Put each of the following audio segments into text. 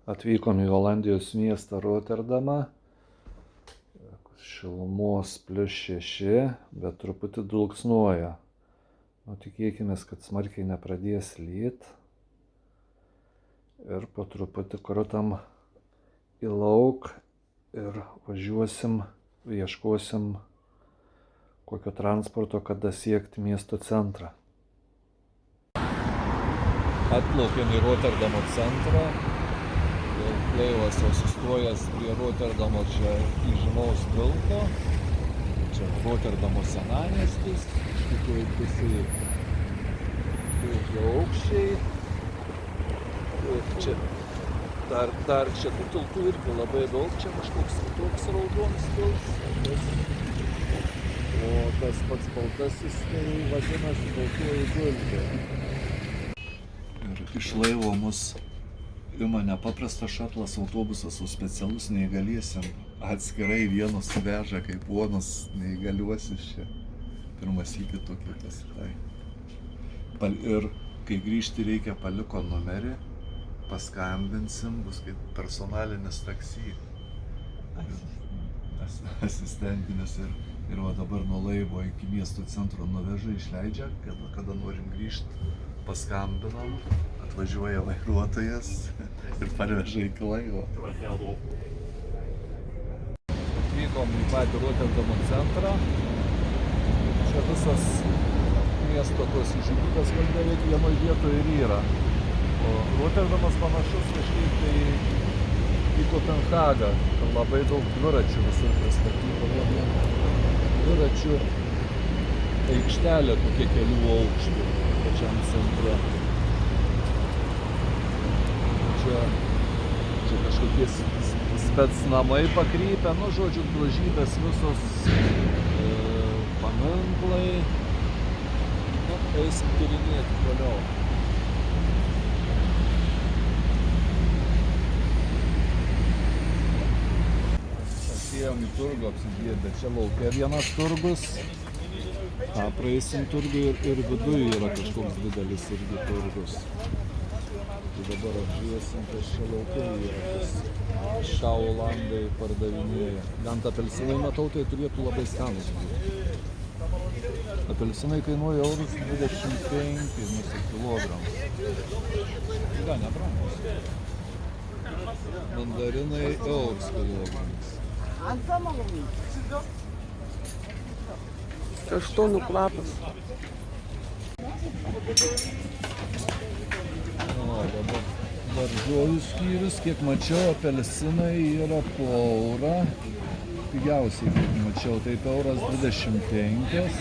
Atvykom į Olandijos miestą Rotterdamą. Šilumos +6, bet truputį dulksnuoja. Tikėkime, kad smarkiai nepradės lyt. Ir po truputį krutam į lauk ir važiuosim, ieškosim kokio transporto, kada siekti miesto centrą. Atplaukėm į Rotterdamo centrą. Laivas jau sustojęs prie Rotterdamo čia įžymaus tilto. Čia Rotterdamo senamiestis, iš tikrųjų pusėje aukščiai. Ir čia dar čia tų tiltų irgi labai daug, čia kažkoks toks raudonas tiltas. O tas pats baltasis tai vadinasi Baltoji gulbė. Ir iš laivo mus ima nepaprastas šatlas autobusas, o specialus neįgaliesiem atskirai vienus veža kaip ponus neįgaliuosius čia. Pirmas sykį tokį tas. Ir kai grįžti reikia, paliko numerį, paskambinsim, bus kaip personalinis taksi. Asistentinis ir va dabar nuo laivo iki miesto centro nuveža, išleidžia, kada norim grįžti, paskambinam, atvažiuoja vairuotojas ir parveža iki laivo. Atvykom į patį Rotterdamo centrą. Čia visas miesto tos įžymybės gal beveik vienoje vietoje ir yra. O Rotterdamas panašus kažkaip tai į Kopenhagą. Labai daug dviračių visur pristatyta. Dviračių aikštelė kokie kelių aukštų pačiam centre. Čia kažkokie spec namai pakrypę, žodžiu, grožybės visos paminklai. Eisim tyrinėti toliau. Atėjom į turgų apsidėję, bet čia lauke vienas turgus. Praeisim turgų ir viduje yra kažkoks didelis irgi turgus. Tai dabar apžiūrėsim, kas čia laukai yra, kas ką Olandai pardavinėja. Bent apelsinai matau, tai turėtų labai skanūs būti. Apelsinai kainuoja €25 kilogramas. Tai nebrangus. Mandarinai euras kilogramas. Kaštonų kvapas. Dabar daržovių skyrius, kiek mačiau, apelsinai yra po eurą. Pigiausiai, kiek mačiau, tai €25.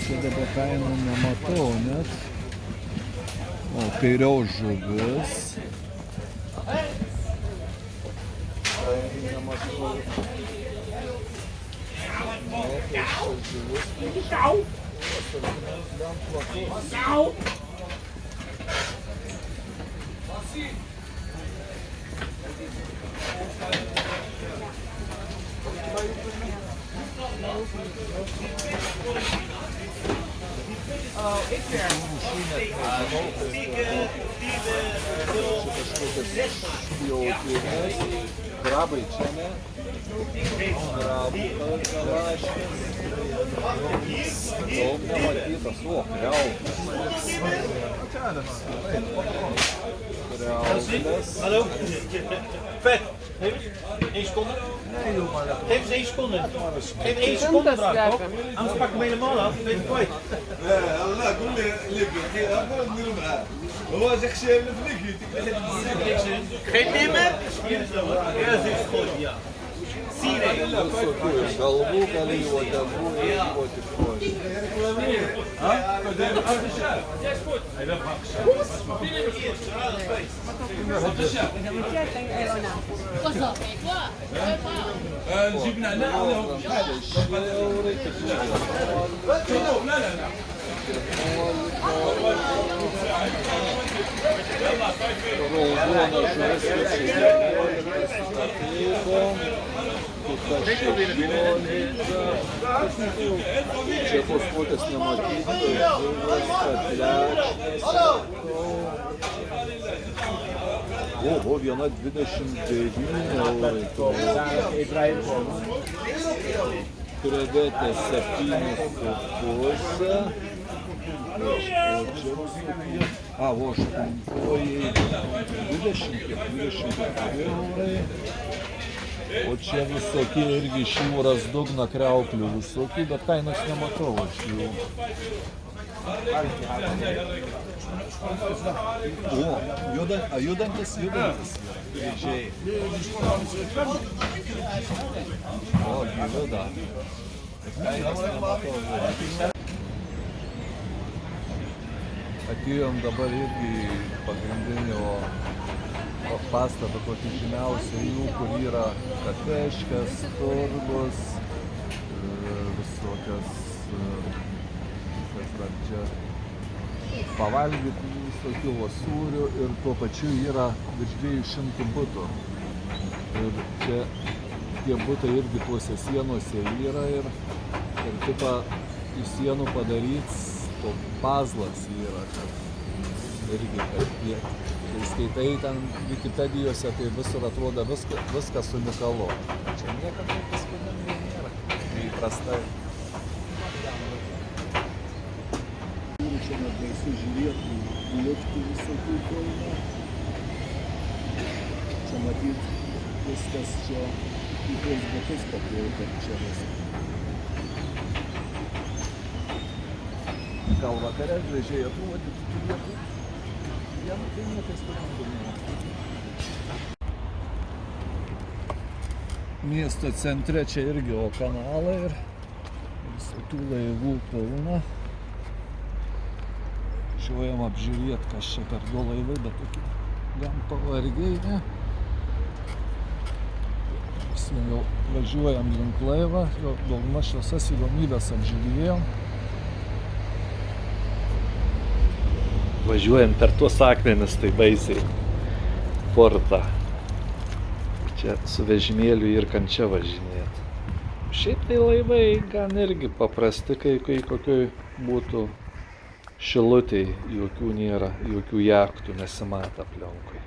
Čia dabar kainų nematau net. O kairiau žuvis. Kainų nematau. O tai čia žuvis. Gan platus. Krabai čia ne? Krabų galaškės. Daug nematytas. O, kriauklės. Kriauklės. Hallo? Vet. Eén seconde. Geef eens 1 seconde. Geef 1 seconde eruit, toch? Anders pak ik hem helemaal af. Ben je kwijt. الله قول لي لقي اخر ندير معاه هو زي خشيب الفليكي Geen nimmer? Ja, dat is goed, ja. Galvų galyvo degų ir potikoj. نجيب نعناع ولا هو لا لا لا Čia fosfuotas nematyti, Oho, viena 29 eurai. Kredetė 7,5. O čia visokie. A, o aštunkojai 24 eurai. O čia visokie irgi iš jūros dugno kriauklių visokių, bet kainos nematau aš jų. O, judantis vėžiai. O, gyvi dar. Kainos nematau. Atėjom dabar irgi pagrindinio pastatą, tokį žymiausią jų, kur yra kafeškas, turgus, visokias, kas dar čia, pavalgyti visokių sūrių ir tuo pačiu yra virš 200 butų. Ir čia tie butai irgi tuose sienose yra ir tipo iš sienų padaryts to pazlas yra, kad irgi, kad jie, kai skaitai ten Wikipedijose, tai visur atrodo viskas unikalu. Čia niekam taip įspūdingai nėra, įprastai. Čia net baisu žiūrėti, liftų visokių pilna. Čia matyt viskas čia į tuos batus paplaukia čia viskas. Gal vakare gražiai atrodyti turėtų. Vienu tai niekas pakankamai. Miesto centre čia irgi kanalai ir visokių laivų pilna. Važiuojam apžiūrėti, kas čia per du laivai, bet tokie gan pavargiai, ne? Jau važiuojam link laivą, jau daugmaž visas įdomybes apžiūrėjom. Važiuojam per tuos akmenis, tai baisiai portą. Čia su vežimėliu ir kančia važinėti. Šiaip tai laivai gan irgi paprasti, kai kokioj būtų šilutėj, jokių nėra, jokių jachtų nesimato aplinkui.